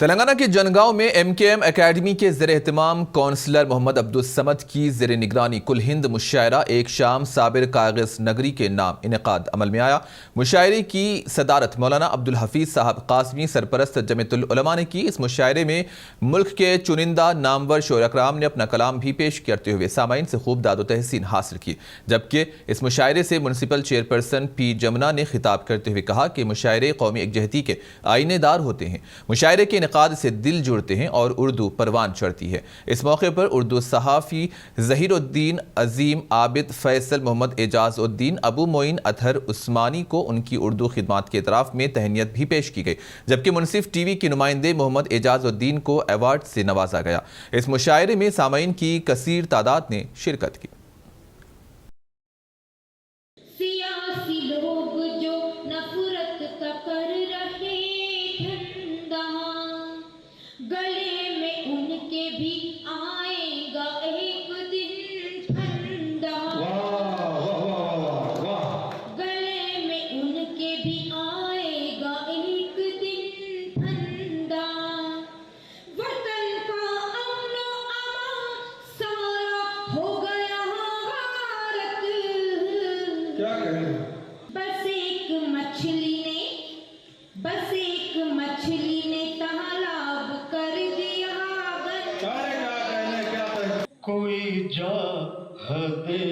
तेलंगाना के जनगांव में MKM academy के ज़ेर एहतमाम काउंसलर मोहम्मद अब्दुल समद की ज़ेर निगरानी कुल हिंद मुशायरा एक शाम साबिर कागज नगरी के नाम इनेकाद अमल में आया। मुशायरे की सदारत मौलाना अब्दुल हफीज़ साहब कासमी सरपरस्त जमीयतुल उलमा ने की। इस मुशायरे में मुल्क के चुनिंदा नामवर शोरा-ए-कराम ने अपना कलाम भी पेश करते हुए सामाईन से खूब दादो तहसीन हासिल की। जबकि इस मुशायरे से म्यूनसिपल चेयरपर्सन P जमुना ने खिताब करते हुए कहा कि मुशायरे कौमी एकजहती के आईनेदार होते हैं। मुशायरे के इनेकाद से दिल जुड़ते हैं और उर्दू परवान चढ़ती है। इस मौके पर उर्दू सहाफ़ी ज़हीरुद्दीन अजीम आबिद फैसल मोहम्मद एजाज़ुद्दीन अबू मोइन अतहर उस्मानी को उनकी उर्दू खिदमात के इतराफ़ में तहनीत भी पेश की गई। जबकि मुनसिफ TV के नुमाइंदे मोहम्मद एजाज़ुद्दीन को अवार्ड से नवाजा गया। इस मुशायरे में सामाईन की कसीर तादाद ने शिरकत की। गले में उनके भी आएगा एक दिन ठंडा। गले में उनके भी आएगा एक दिन ठंडा। वतन का अमन अमान सारा हो गया भारत। क्या कहें? बस एक मछली ने तालाब कर दिया बंद। कोई चाह दे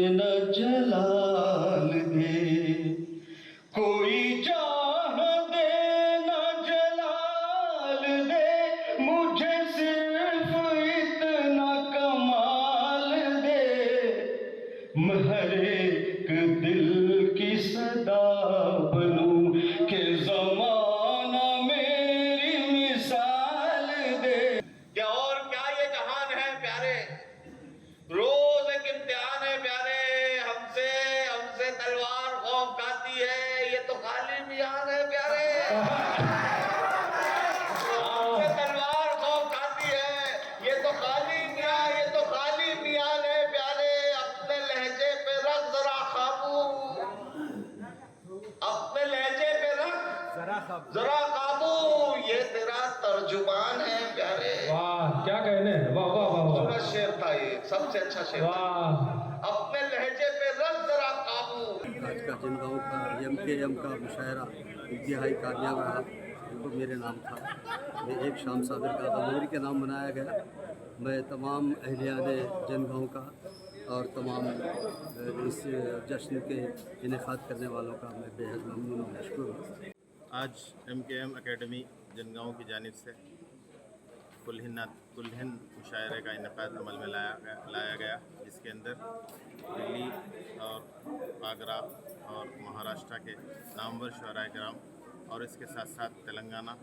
न जलाल दे, कोई चाह दे न जलाल दे, मुझे सिर्फ इतना कमाल दे, मैं हर एक दिल की सदा बनूं के ज़माना मेरी मिसाल दे। क्या और क्या ये जहान है प्यारे, रोज एक इम्तिहान है प्यारे। हमसे तलवार खौफ खाती है, ये तो खाली मियान है प्यारे। हमसे तलवार खौफ खाती है, ये तो खाली मियान है प्यारे। अपने लहजे पे रख जरा काबू, अपने लहजे पे रख जरा काबू, ये तेरा तर्जुमान है प्यारे। वाह, क्या कहने, वाह वाह वाह वाह, पूरा शेर था ये, सबसे अच्छा शेर था। वाह। अपने लहजे पे रख जरा काबू। आज का जनगांव का MKM का मुशायरा इंतहाई कामयाब रहा। बिल्कुल मेरे नाम था। मैं एक शाम साबिर कागज नगरी के नाम बनाया गया। मैं तमाम अहलियाने जनगांव का और तमाम इस जश्न के इनेकाद करने वालों का मैं बेहद ममनून और मशकूर हूँ। आज MKM एकेडमी जनगांव की जानिब से कुल हिंद मुशायरे का इनेकाद अमल में लाया गया, जिसके अंदर दिल्ली और आगरा और महाराष्ट्र के नामवर शोरा-ए-कराम और इसके साथ साथ तेलंगाना